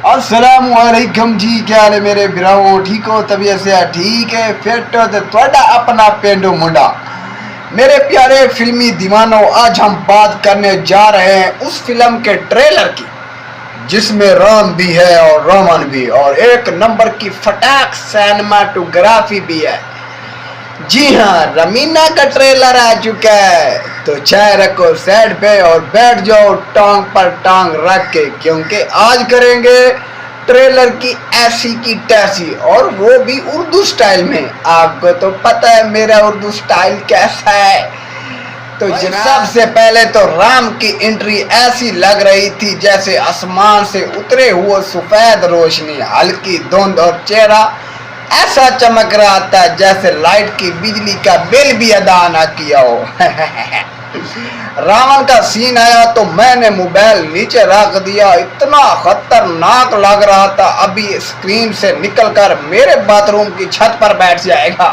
السلام علیکم جی، کیا حال ہے میرے براؤ؟ ٹھیک ہو؟ طبیعت سے ٹھیک ہے؟ فٹ ہو تو تھوڑا اپنا پینڈو منڈا میرے پیارے فلمی دیوانوں، آج ہم بات کرنے جا رہے ہیں اس فلم کے ٹریلر کی جس میں رام بھی ہے اور رومن بھی، اور ایک نمبر کی فٹاک سینماٹوگرافی بھی ہے۔ جی ہاں، رمینا کا ٹریلر آ چکا ہے، تو چائے رکھو سیٹ پہ اور بیٹھ جاؤ ٹانگ پر ٹانگ رکھ کے، کیونکہ آج کریں گے ٹریلر کی ایسی کی تیسی، اور وہ بھی اردو سٹائل میں۔ آپ کو تو پتہ ہے میرا اردو سٹائل کیسا ہے۔ تو سب سے پہلے تو رام کی انٹری ایسی لگ رہی تھی جیسے آسمان سے اترے ہوئے سفید روشنی، ہلکی دھند، اور چہرہ ایسا چمک رہا تھا جیسے لائٹ کی بجلی کا بل بھی ادا نہ کیا ہو۔ راون کا سین آیا تو میں نے موبائل نیچے رکھ دیا، اتنا خطرناک لگ رہا تھا ابھی اسکرین سے نکل کر میرے باتھ روم کی چھت پر بیٹھ جائے گا۔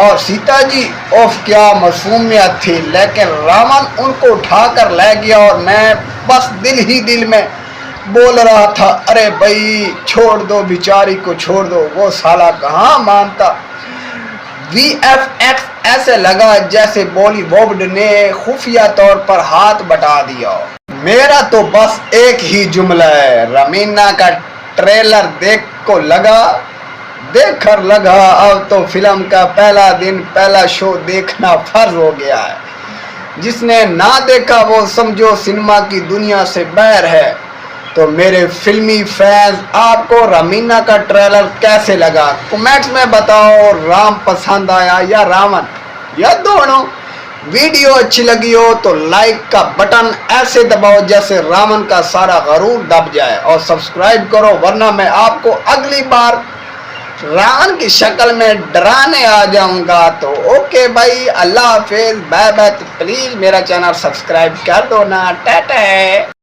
اور سیتا جی، اوف کیا معصومیت تھی، لیکن راون ان کو اٹھا کر لے گیا اور میں بس دل ہی دل میں بول رہا تھا، ارے بھائی چھوڑ دو بیچاری کو، چھوڑ دو، وہ سالا کہاں مانتا۔ وی ایف ایکس ایسے لگا جیسے بالی ووڈ نے خفیہ طور پر ہاتھ بٹا دیا۔ میرا تو بس ایک ہی جملہ ہے، رمینا کا ٹریلر دیکھ کر لگا اب تو فلم کا پہلا دن پہلا شو دیکھنا فرض ہو گیا ہے۔ جس نے نہ دیکھا وہ سمجھو سنیما کی دنیا سے باہر ہے۔ تو میرے فلمی فینز، آپ کو رمینا کا ٹریلر کیسے لگا؟ کمنٹس میں بتاؤ، رام پسند آیا یا راون یا دونوں؟ ویڈیو اچھی لگی ہو تو لائک کا بٹن ایسے دباؤ جیسے راون کا سارا غرور دب جائے، اور سبسکرائب کرو، ورنہ میں آپ کو اگلی بار راون کی شکل میں ڈرانے آ جاؤں گا۔ تو اوکے بھائی، اللہ حافظ، بائے بائے۔ پلیز میرا چینل سبسکرائب کر دو نا، ٹاٹا۔